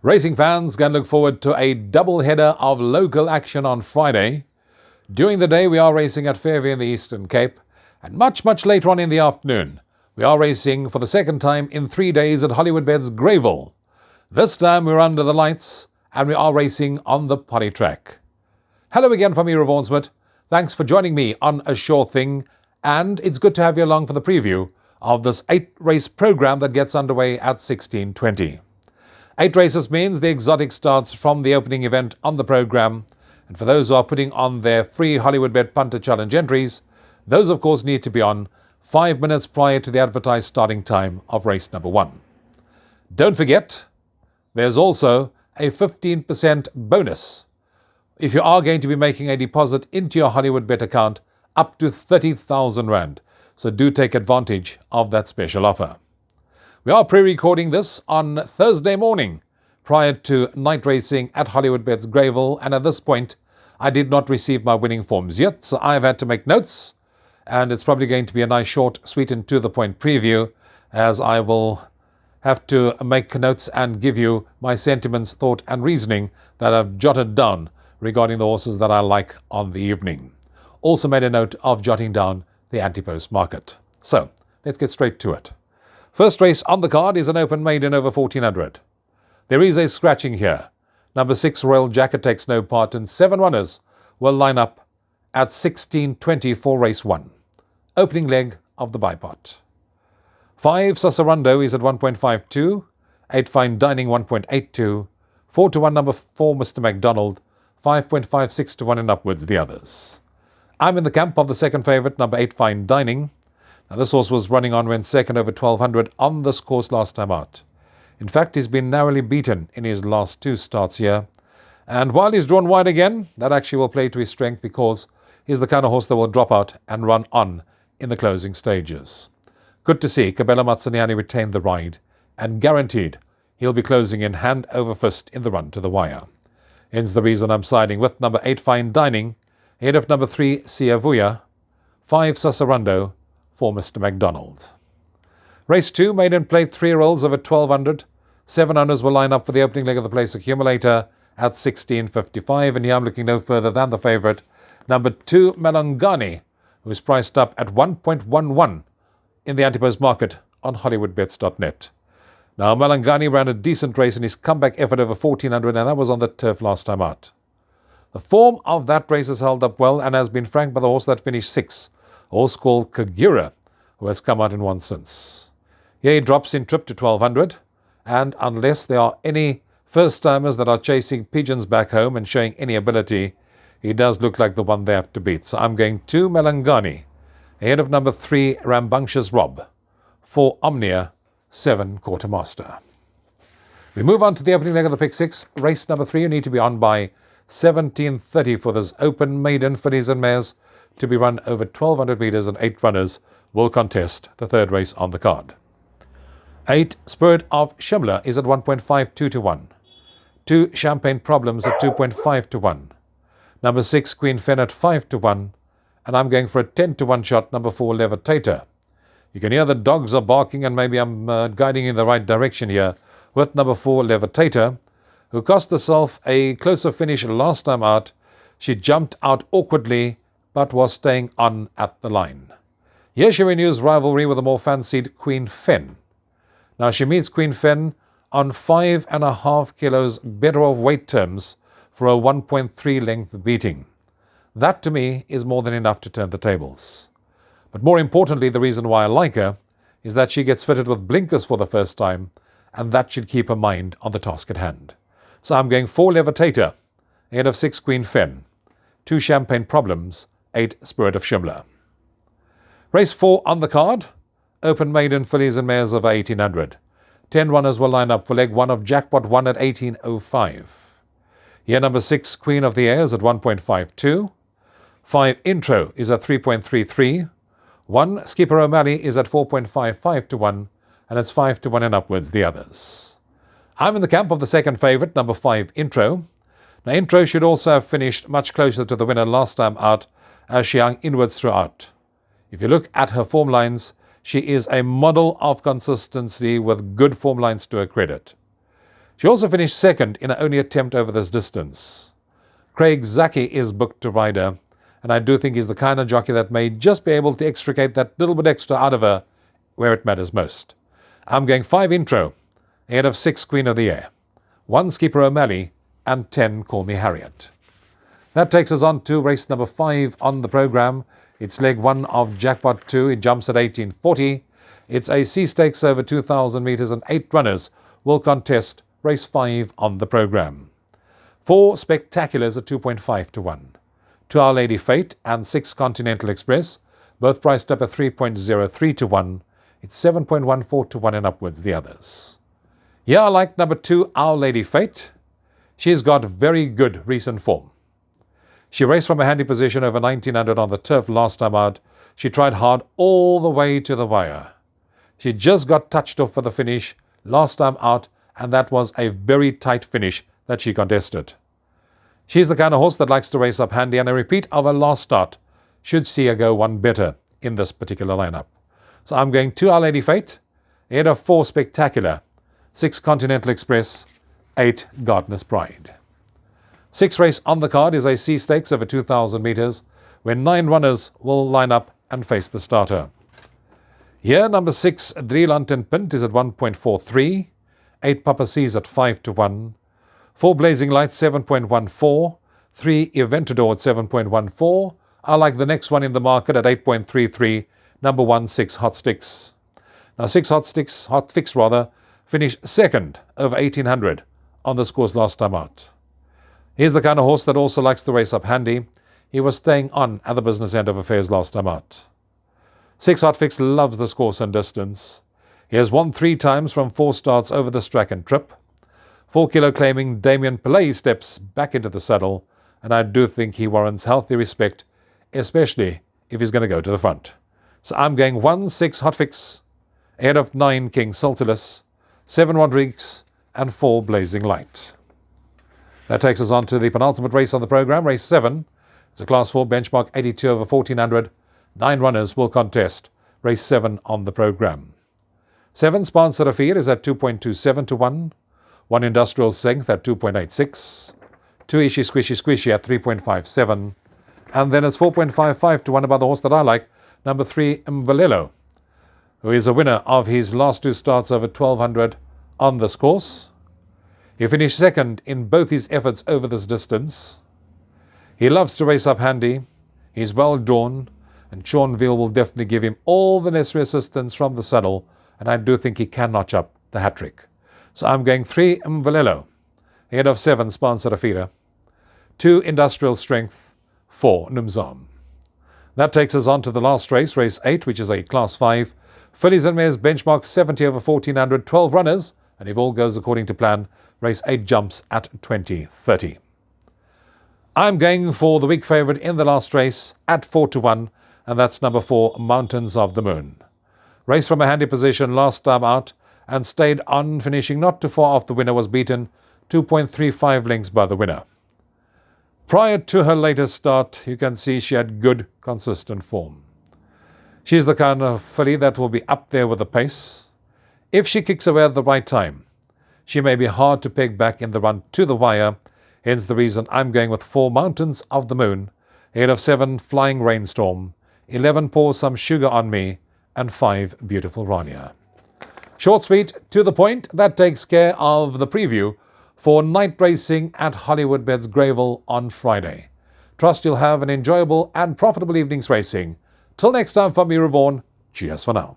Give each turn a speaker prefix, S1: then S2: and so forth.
S1: Racing fans can look forward to a double header of local action on Friday. During the day, we are racing at Fairview in the Eastern Cape, and much later on in the afternoon, we are racing for the second time in 3 days at Hollywoodbets Greyville. This time we're under the lights, and we are racing on the potty track. Hello again from me, Rouvaun Smit. Thanks for joining me on A Sure Thing, and it's good to have you along for the preview of this 8-race program that gets underway at 16:20. 8 races means the exotic starts from the opening event on the program, and for those who are putting on their free Hollywoodbet Punter Challenge entries, those of course need to be on 5 minutes prior to the advertised starting time of race number 1. Don't forget, there's also a 15% bonus if you are going to be making a deposit into your Hollywoodbet account up to 30,000 Rand. So do take advantage of that special offer. We are pre-recording this on Thursday morning prior to night racing at Hollywoodbets Greyville, and at this point I did not receive my winning forms yet, so I've had to make notes, and it's probably going to be a nice short, sweet and to the point preview, as I will have to make notes and give you my sentiments, thought and reasoning that I've jotted down regarding the horses that I like on the evening. Also made a note of jotting down the anti-post market. So let's get straight to it. First race on the card is an open maiden over 1400. There is a scratching here. Number 6 Royal Jacket takes no part, and 7 runners will line up at 16:20 for race 1. Opening leg of the bipot. 5 Sasarundo is at 1.52, 8 Fine Dining 1.82, 4-1 number 4 Mr. McDonald, 5.56-1 and upwards the others. I'm in the camp of the second favourite, number 8 Fine Dining. Now, this horse was running on when second over 1200 on this course last time out. In fact, he's been narrowly beaten in his last 2 starts here. And while he's drawn wide again, that actually will play to his strength, because he's the kind of horse that will drop out and run on in the closing stages. Good to see Kabela Matsaniani retain the ride, and guaranteed he'll be closing in hand over fist in the run to the wire. Hence the reason I'm siding with number 8 Fine Dining, ahead of number 3 Siavuya, 5 Sasarundo, for Mr. McDonald. Race 2, maiden plate 3 rolls over 1200. 7 runners will line up for the opening leg of the place accumulator at 16:55, and here I'm looking no further than the favourite, number 2 Malangani, who is priced up at 1.11 in the anti-post market on hollywoodbets.net. Now, Malangani ran a decent race in his comeback effort over 1400, and that was on the turf last time out. The form of that race has held up well and has been franked by the horse that finished 6th, a horse called Kagura, who has come out in one since. Here he drops in trip to 1200, and unless there are any first-timers that are chasing pigeons back home and showing any ability, he does look like the one they have to beat. So I'm going 2 Malangani, ahead of number 3 Rambunctious Rob, 4 Omnia, 7 Quartermaster. We move on to the opening leg of the pick 6. Race number 3, you need to be on by 17:30 for this open maiden fillies and mares to be run over 1200 metres, and 8 runners will contest the third race on the card. 8 Spirit of Shimla is at 1.52-1. 2 Champagne Problems at 2.5-1. Number 6 Queen Fen at 5-1. And I'm going for a 10-1 shot, number 4 Levitator. You can hear the dogs are barking, and maybe I'm guiding in the right direction here with number 4 Levitator, who cost herself a closer finish last time out. She jumped out awkwardly but was staying on at the line. Here she renews rivalry with the more fancied Queen Fen. Now she meets Queen Fen on 5.5 kilos better of weight terms for a 1.3 length beating. That to me is more than enough to turn the tables. But more importantly, the reason why I like her is that she gets fitted with blinkers for the first time, and that should keep her mind on the task at hand. So I'm going 4 Levitator, ahead of 6 Queen Fen, 2 Champagne Problems, 8 Spirit of Shimla. Race 4 on the card, open maiden fillies and mares over 1800. 10 runners will line up for leg 1 of Jackpot 1 at 1805. Here number 6 Queen of the Airs at 1.52. 5 Intro is at 3.33. 1 Skipper O'Malley is at 4.55-1, and it's 5-1 and upwards the others. I'm in the camp of the second favourite, number 5 Intro. Now Intro should also have finished much closer to the winner last time out, as she hung inwards throughout. If you look at her form lines, she is a model of consistency with good form lines to her credit. She also finished second in her only attempt over this distance. Craig Zaki is booked to ride her, and I do think he's the kind of jockey that may just be able to extricate that little bit extra out of her where it matters most. I'm going 5 Intro, ahead of 6 Queen of the Air, 1 Skipper O'Malley, and 10 Call Me Harriet. That takes us on to race number 5 on the programme. It's leg 1 of Jackpot 2. It jumps at 1840. It's a C stakes over 2,000 metres and 8 runners will contest race 5 on the programme. 4 Spectaculars at 2.5 to 1. 2 Our Lady Fate and 6 Continental Express, both priced up at 3.03 to 1. It's 7.14 to 1 and upwards the others. Here I like number 2 Our Lady Fate. She's got very good recent form. She raced from a handy position over 1900 on the turf last time out. She tried hard all the way to the wire. She just got touched off for the finish last time out, and that was a very tight finish that she contested. She's the kind of horse that likes to race up handy, and a repeat of her last start should see her go one better in this particular lineup. So I'm going 2 Our Lady Fate, ahead of 4 Spectacular, 6 Continental Express, 8 Gardener's Pride. 6th race on the card is a C stakes over 2,000 metres, where 9 runners will line up and face the starter. Here, number 6 Drieland Pint is at 1.43, 8 Papa C's at 5 to 1, 4 Blazing Lights 7.14, 3 Eventador at 7.14. I like the next one in the market at 8.33, number 1 6 Hot Sticks. Now 6 Hot Fix finished second over 1800 on this course last time out. He's the kind of horse that also likes to race up handy. He was staying on at the business end of affairs last time out. 6 Hot Fix loves this course and distance. He has won 3 times from 4 starts over this track and trip. 4 kilo claiming Damien Pillay steps back into the saddle, and I do think he warrants healthy respect, especially if he's going to go to the front. So I'm going 1 6 Hot Fix, ahead of 9 King Sultilus, 7 Rodriguez, and 4 Blazing Light. That takes us on to the penultimate race on the programme, race 7. It's a Class 4 benchmark 82 over 1400. 9 runners will contest race 7 on the programme. 7 Sponsor Affair is at 2.27 to 1. 1 Industrial Strength at 2.86. 2 Ishi Squishy Squishy at 3.57. And then it's 4.55 to 1 about the horse that I like, number 3 Mvalelo, who is a winner of his last 2 starts over 1200 on this course. He finished second in both his efforts over this distance. He loves to race up handy. He's well drawn, and Sean Veal will definitely give him all the necessary assistance from the saddle, and I do think he can notch up the hat-trick. So I'm going 3 Mvalelo, ahead of 7 Sponsor Afira, 2 Industrial Strength, 4 Numzam. That takes us on to the last race, race 8, which is a Class 5. Fillies and Mares benchmark 70 over 1400, 12 runners, and if all goes according to plan, race 8 jumps at 20.30. I'm going for the weak favourite in the last race at 4 to 1, and that's number 4 Mountains of the Moon. Raced from a handy position last time out and stayed on, finishing not too far off the winner, was beaten 2.35 lengths by the winner. Prior to her latest start, you can see she had good, consistent form. She's the kind of filly that will be up there with the pace. If she kicks away at the right time, she may be hard to peg back in the run to the wire, hence the reason I'm going with 4 Mountains of the Moon, ahead of 7 Flying Rainstorm, 11 Pour Some Sugar on Me, and 5 Beautiful Rania. Short, sweet, to the point, that takes care of the preview for night racing at Hollywoodbets Greyville on Friday. Trust you'll have an enjoyable and profitable evening's racing. Till next time from me, Rouvaun, cheers for now.